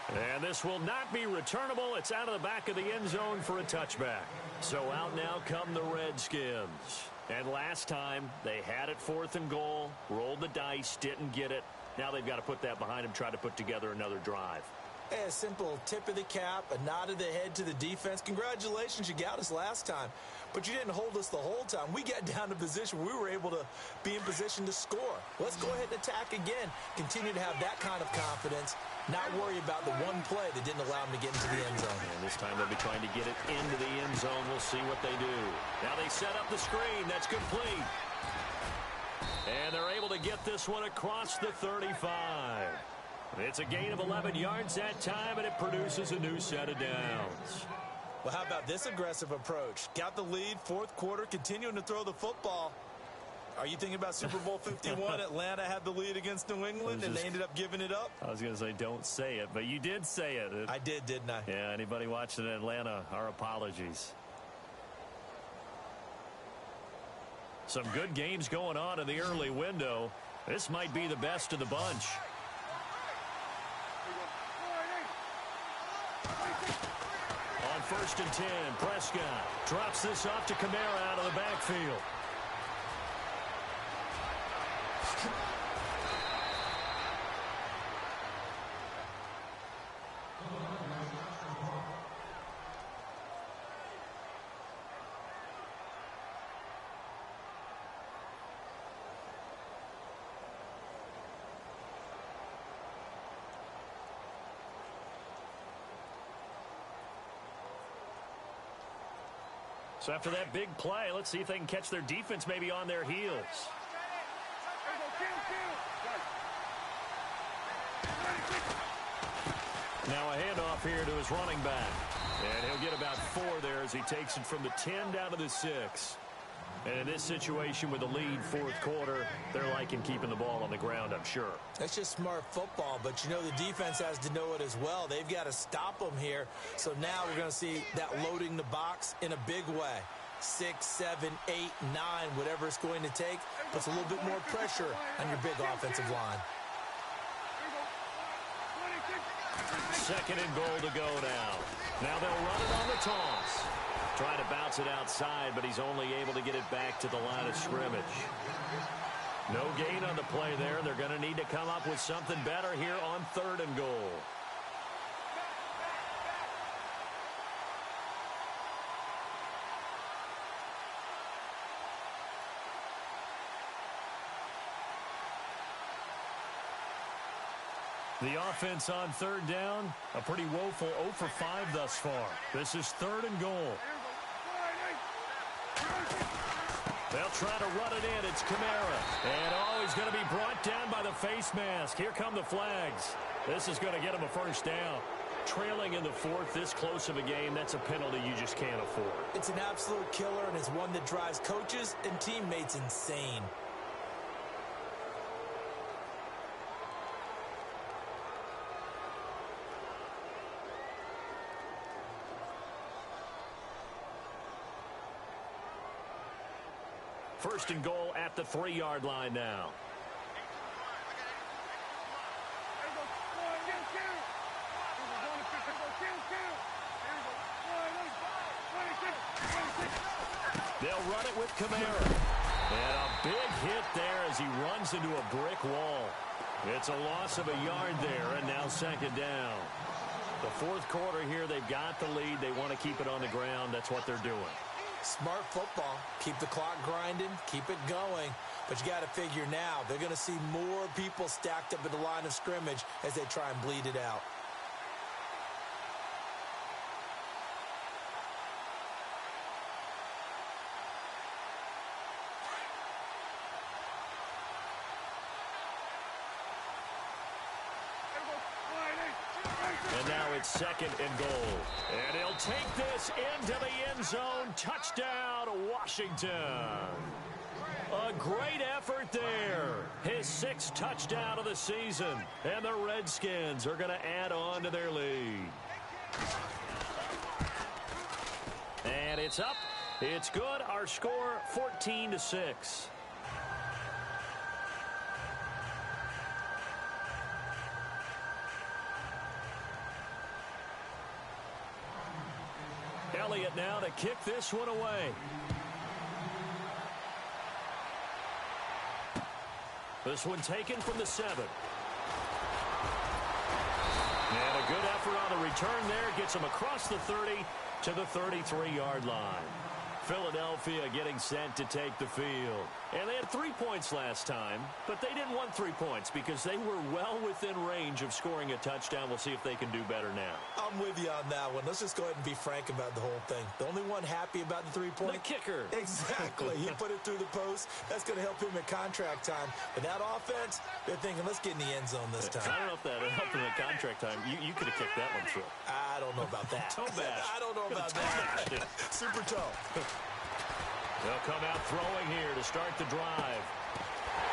And this will not be returnable. It's out of the back of the end zone for a touchback. So out now come the Redskins. And last time, they had it 4th and goal, rolled the dice, didn't get it. Now they've got to put that behind them, try to put together another drive. A simple tip of the cap, a nod of the head to the defense. Congratulations, you got us last time. But you didn't hold us the whole time. We got down to position where we were able to be in position to score. Let's go ahead and attack again. Continue to have that kind of confidence. Not worry about the one play that didn't allow them to get into the end zone. And this time they'll be trying to get it into the end zone. We'll see what they do. Now they set up the screen. That's complete. And they're able to get this one across the 35. It's a gain of 11 yards that time, and it produces a new set of downs. Well, how about this aggressive approach? Got the lead, 4th quarter, continuing to throw the football. Are you thinking about Super Bowl 51? Atlanta had the lead against New England, and they ended up giving it up? I was going to say don't say it, but you did say it. I did, didn't I? Yeah, anybody watching in Atlanta, our apologies. Some good games going on in the early window. This might be the best of the bunch. On 1st and 10, Prescott drops this off to Kamara out of the backfield. So after that big play, let's see if they can catch their defense maybe on their heels. Now a handoff here to his running back. And he'll get about 4 there as he takes it from the 10 down to the 6. And in this situation with the lead 4th quarter, they're liking keeping the ball on the ground, I'm sure. That's just smart football, but you know the defense has to know it as well. They've got to stop them here. So now we're going to see that loading the box in a big way. 6, 7, 8, 9, whatever it's going to take, puts a little bit more pressure on your big offensive line. 2nd and goal to go now. Now they'll run it on the toss. Trying to bounce it outside, but he's only able to get it back to the line of scrimmage. No gain on the play there. They're going to need to come up with something better here on 3rd and goal. The offense on 3rd down, a pretty woeful 0 for 5 thus far. This is 3rd and goal. They'll try to run it in. It's Kamara. And he's going to be brought down by the face mask. Here come the flags. This is going to get him a first down. Trailing in the fourth, this close of a game, that's a penalty you just can't afford. It's an absolute killer, and it's one that drives coaches and teammates insane. First and goal at the 3-yard line now. They'll run it with Kamara. And a big hit there as he runs into a brick wall. It's a loss of a yard there, and now second down. The fourth quarter here, they've got the lead. They want to keep it on the ground. That's what they're doing. Smart football. Keep the clock grinding. Keep it going. But you got to figure now, they're going to see more people stacked up at the line of scrimmage as they try and bleed it out. And now it's second and goal. And he'll take this into the end zone. Touchdown, Washington. A great effort there. His 6th touchdown of the season. And the Redskins are going to add on to their lead. And it's up. It's good. Our score, 14-6. Elliott now to kick this one away. This one taken from the 7. And a good effort on the return there. Gets him across the 30 to the 33-yard line. Philadelphia getting set to take the field. And they had 3 points last time, but they didn't want 3 points because they were well within range of scoring a touchdown. We'll see if they can do better now. I'm with you on that one. Let's just go ahead and be frank about the whole thing. The only one happy about the 3-point? The kicker. Exactly. He put it through the post. That's going to help him at contract time. But that offense, they're thinking, let's get in the end zone this time. I don't know if that helped him at contract time. You could have kicked that one through. I don't know about that. Toe bash. I don't know about that. Super toe. They'll come out throwing here to start the drive.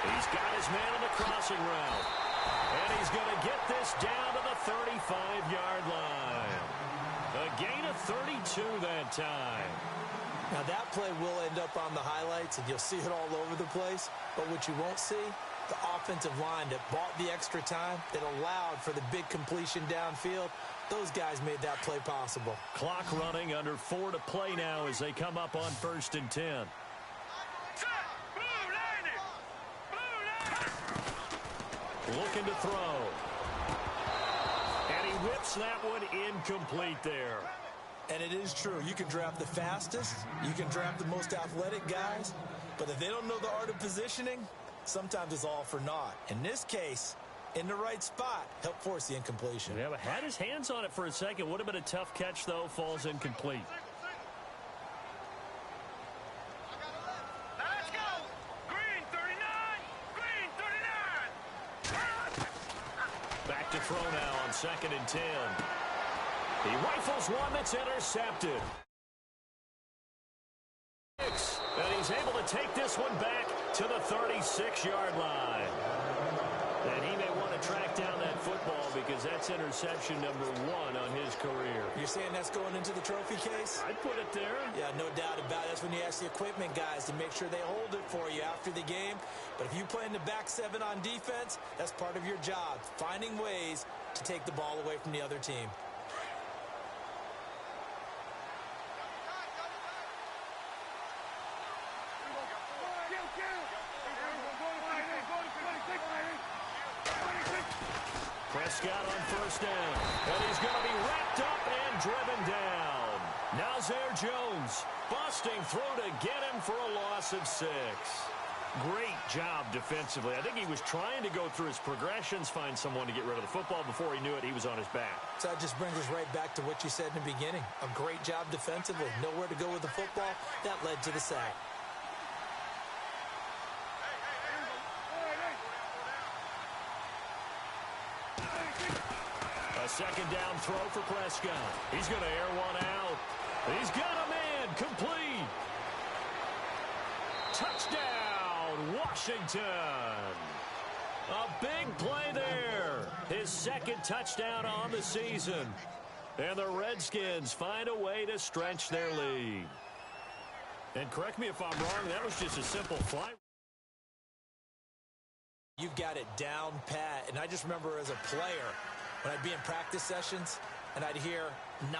He's got his man on the crossing route. And he's going to get this down to the 35-yard line. A gain of 32 that time. Now that play will end up on the highlights, and you'll see it all over the place. But what you won't see, the offensive line that bought the extra time, that allowed for the big completion downfield, those guys made that play possible. Clock running, under 4 to play now as they come up on 1st and 10. Looking to throw. And he whips that one incomplete there. And it is true. You can draft the fastest. You can draft the most athletic guys. But if they don't know the art of positioning, sometimes it's all for naught. In this case, in the right spot, help force the incompletion. Yeah, but had his hands on it for a second. Would have been a tough catch, though. Falls incomplete. Let's go. Green 39. Green 39. Back to throw now on 2nd and 10. He rifles one that's intercepted. And he's able to take this one back to the 36-yard line. And he may want to track down that football because that's interception number 1 on his career. You're saying that's going into the trophy case? I'd put it there. Yeah, no doubt about it. That's when you ask the equipment guys to make sure they hold it for you after the game. But if you play in the back 7 on defense, that's part of your job, finding ways to take the ball away from the other team. Prescott on 1st down. And he's going to be wrapped up and driven down. Now Zaire Jones busting through to get him for a loss of 6. Great job defensively. I think he was trying to go through his progressions, find someone to get rid of the football. Before he knew it, he was on his back. So that just brings us right back to what you said in the beginning. A great job defensively. Nowhere to go with the football. That led to the sack. A second down throw for Prescott. He's going to air one out. He's got a man. Complete. Touchdown, Washington. A big play there. His second touchdown on the season. And the Redskins find a way to stretch their lead. And correct me if I'm wrong, that was just a simple fly. You've got it down pat. And I just remember as a player, when I'd be in practice sessions and I'd hear 9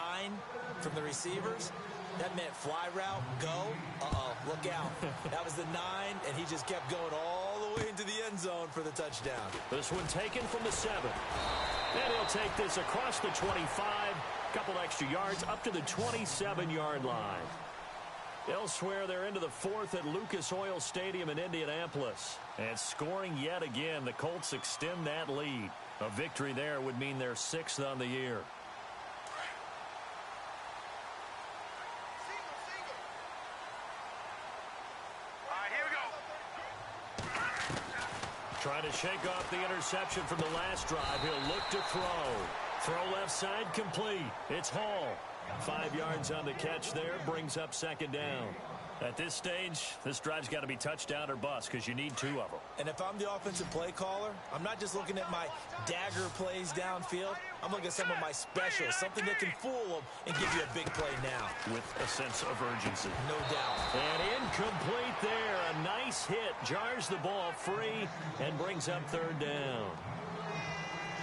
from the receivers, that meant fly route, go, look out. That was the 9, and he just kept going all the way into the end zone for the touchdown. This one taken from the 7. And he'll take this across the 25, couple extra yards up to the 27-yard line. Elsewhere, they're into the 4th at Lucas Oil Stadium in Indianapolis. And scoring yet again, the Colts extend that lead. A victory there would mean they're 6th on the year. Trying to shake off the interception from the last drive. He'll look to throw. Throw left side complete. It's Hall. 5 yards on the catch there. Brings up second down. At this stage, this drive's got to be touchdown or bust because you need 2 of them. And if I'm the offensive play caller, I'm not just looking at my dagger plays downfield. I'm looking at some of my specials, something that can fool them and give you a big play now. With a sense of urgency. No doubt. And incomplete there. A nice hit. Jars the ball free and brings up third down.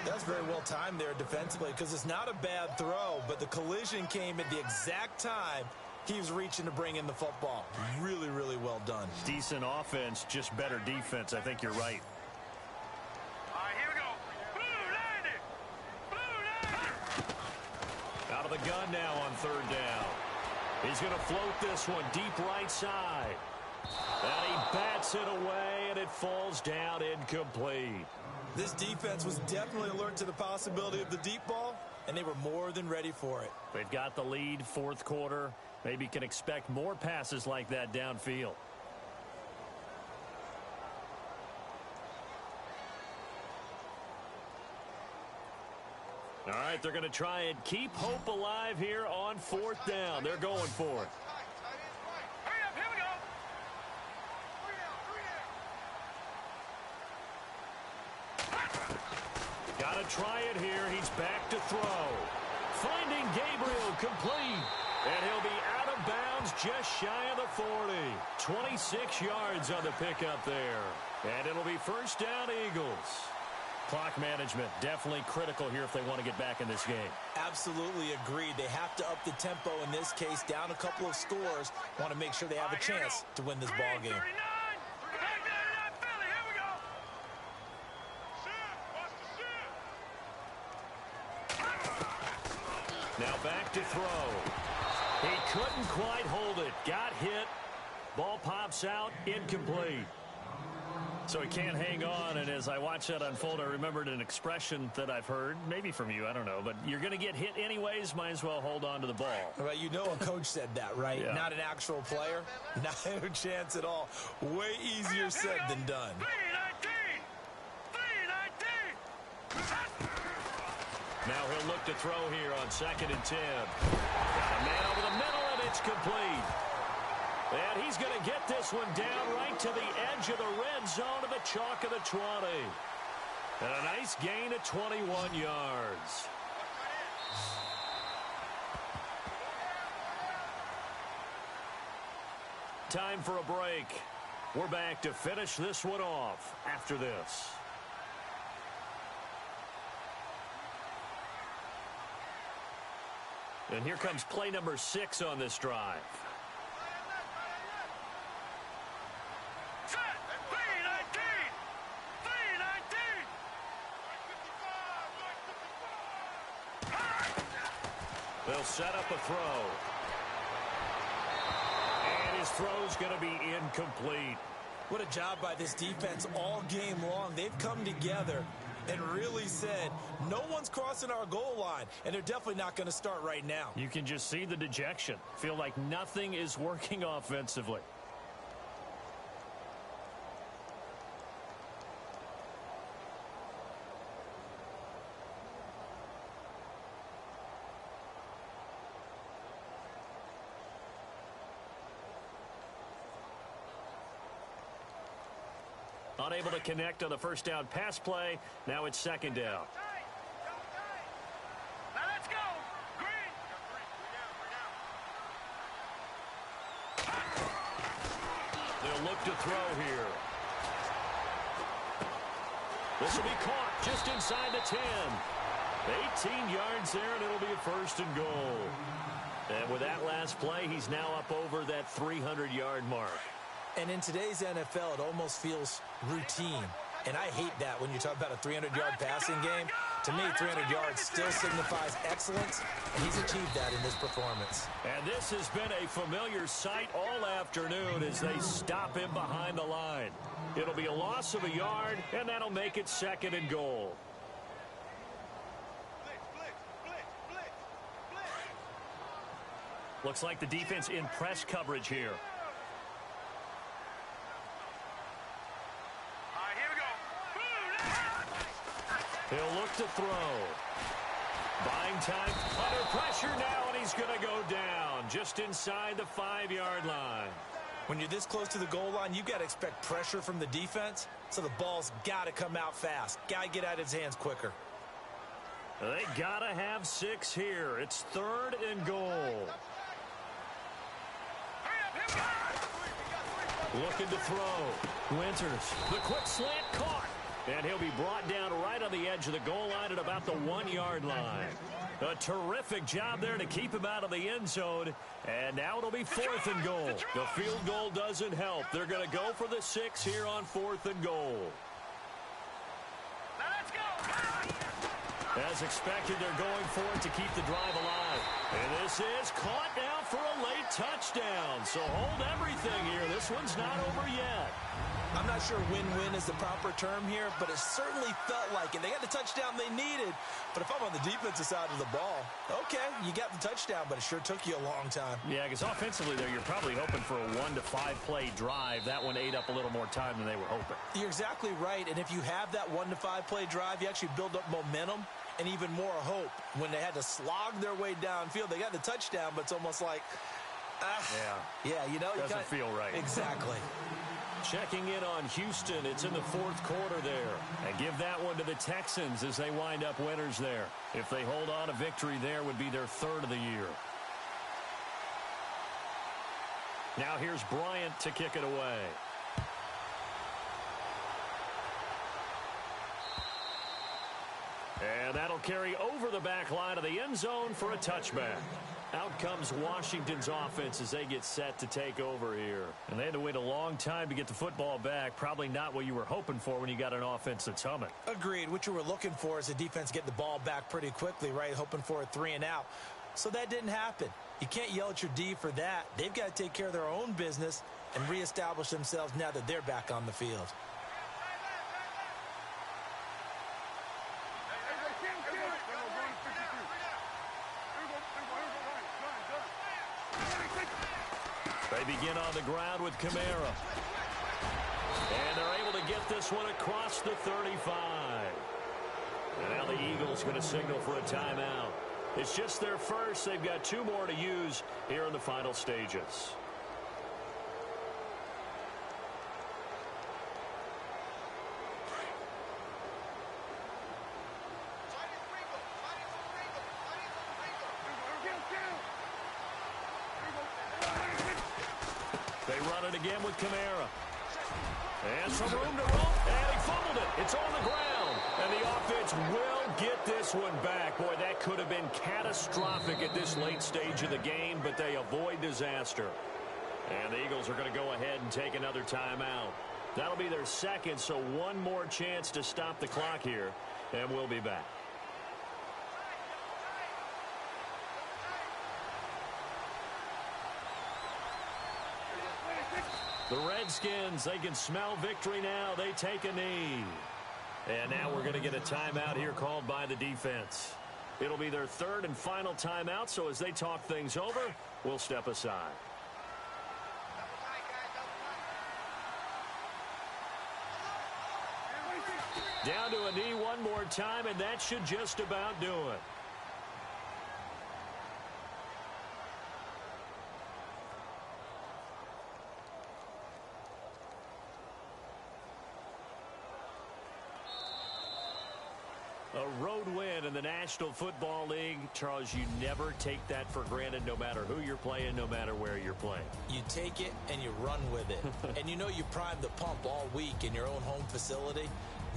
That's very well timed there defensively because it's not a bad throw, but the collision came at the exact time he was reaching to bring in the football. Really, really well done. Decent offense, just better defense. I think you're right. All right, here we go. Blue 90. Blue 90. Out of the gun now on third down. He's going to float this one deep right side. And he bats it away, and it falls down incomplete. This defense was definitely alert to the possibility of the deep ball, and they were more than ready for it. They've got the lead, 4th quarter. Maybe can expect more passes like that downfield. All right, they're going to try and keep hope alive here on 4th down. They're going for it. Hurry up, here we go. Got to try it here. He's back to throw. Finding Gabriel complete. And he'll be out of bounds just shy of the 40. 26 yards on the pickup there. And it'll be first down Eagles. Clock management definitely critical here if they want to get back in this game. Absolutely agreed. They have to up the tempo in this case, down a couple of scores. Want to make sure they have a chance to win this ball game. 39. Philly, here we go. Shit, watch the shit. Now back to throw. He couldn't quite hold it. Got hit. Ball pops out. Incomplete. So he can't hang on, and as I watch that unfold, I remembered an expression that I've heard, maybe from you, I don't know, but you're going to get hit anyways, might as well hold on to the ball. Well, you know a coach said that, right? Yeah. Not an actual player. Not a chance at all. Way easier said than done. 319. Now he'll look to throw here on 2nd and 10. Got a man over the middle, and it's complete. And he's going to get this one down right to the edge of the red zone of the chalk of the 20. And a nice gain of 21 yards. Time for a break. We're back to finish this one off after this. And here comes play number 6 on this drive. Set. 319. 319. They'll set up a throw. And his throw's going to be incomplete. What a job by this defense all game long. They've come together and really said, no one's crossing our goal line, and they're definitely not going to start right now. You can just see the dejection. Feel like nothing is working offensively. Unable to connect on the first down pass play. Now it's second down. Now let's go. Green. They'll look to throw here. This will be caught just inside the 10. 18 yards there, and it'll be a first and goal. And with that last play, he's now up over that 300-yard mark. And in today's NFL, it almost feels routine. And I hate that when you talk about a 300-yard passing game. To me, 300 yards still signifies excellence, and he's achieved that in this performance. And this has been a familiar sight all afternoon as they stop him behind the line. It'll be a loss of a yard, and that'll make it second and goal. Looks like the defense in press coverage here. All right, here we go. He'll look to throw. Buying time under pressure now, and he's going to go down just inside the 5-yard line. When you're this close to the goal line, you've got to expect pressure from the defense, so the ball's got to come out fast. Got to get out of his hands quicker. They got to have 6 here. It's third and goal. Looking to throw. Winters, the quick slant caught. And he'll be brought down right on the edge of the goal line at about the 1-yard line. A terrific job there to keep him out of the end zone. And now it'll be fourth and goal. The field goal doesn't help. They're going to go for the 6 here on fourth and goal. Now let's go. As expected, they're going for it to keep the drive alive. And this is caught now for a late touchdown. So hold everything here. This one's not over yet. I'm not sure win-win is the proper term here, but it certainly felt like it. They got the touchdown they needed, but if I'm on the defensive side of the ball, okay, you got the touchdown, but it sure took you a long time. Yeah, because offensively there, you're probably hoping for a 1 to 5 play drive. That one ate up a little more time than they were hoping. You're exactly right, and if you have that 1 to 5 play drive, you actually build up momentum and even more hope. When they had to slog their way downfield, they got the touchdown, but it's almost like, yeah, you know, doesn't feel right. Exactly. Checking in on Houston. It's in the fourth quarter there. And give that one to the Texans as they wind up winners there. If they hold on, a victory there would be their 3rd of the year. Now here's Bryant to kick it away. And that'll carry over the back line of the end zone for a touchback. Out comes Washington's offense as they get set to take over here. And they had to wait a long time to get the football back. Probably not what you were hoping for when you got an offense that's humming. Agreed. What you were looking for is the defense get the ball back pretty quickly, right? Hoping for a 3 and out. So that didn't happen. You can't yell at your D for that. They've got to take care of their own business and reestablish themselves now that they're back on the field. They begin on the ground with Kamara. And they're able to get this one across the 35. And now the Eagles going to signal for a timeout. It's just their first. They've got 2 more to use here in the final stages. They run it again with Kamara. And some room to run. And he fumbled it. It's on the ground. And the offense will get this one back. Boy, that could have been catastrophic at this late stage of the game, but they avoid disaster. And the Eagles are going to go ahead and take another timeout. That'll be their second, so one more chance to stop the clock here, and we'll be back. The Redskins, they can smell victory now. They take a knee. And now we're going to get a timeout here called by the defense. It'll be their 3rd and final timeout, so as they talk things over, we'll step aside. Down to a knee one more time, and that should just about do it. A road win in the National Football League. Charles, you never take that for granted no matter who you're playing, no matter where you're playing. You take it and you run with it. And you know you primed the pump all week in your own home facility.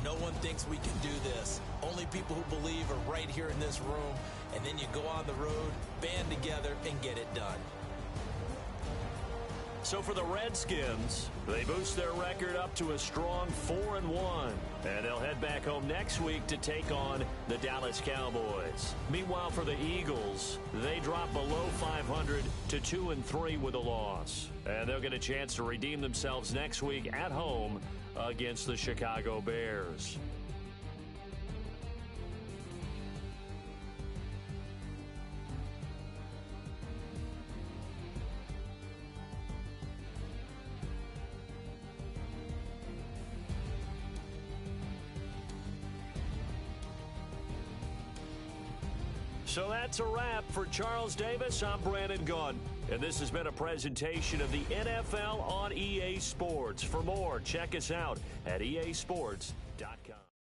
No one thinks we can do this. Only people who believe are right here in this room. And then you go on the road, band together, and get it done. So for the Redskins, they boost their record up to a strong 4-1. And they'll head back home next week to take on the Dallas Cowboys. Meanwhile, for the Eagles, they drop below 500 to 2-3 with a loss. And they'll get a chance to redeem themselves next week at home against the Chicago Bears. So that's a wrap. For Charles Davis, I'm Brandon Gunn. And this has been a presentation of the NFL on EA Sports. For more, check us out at easports.com.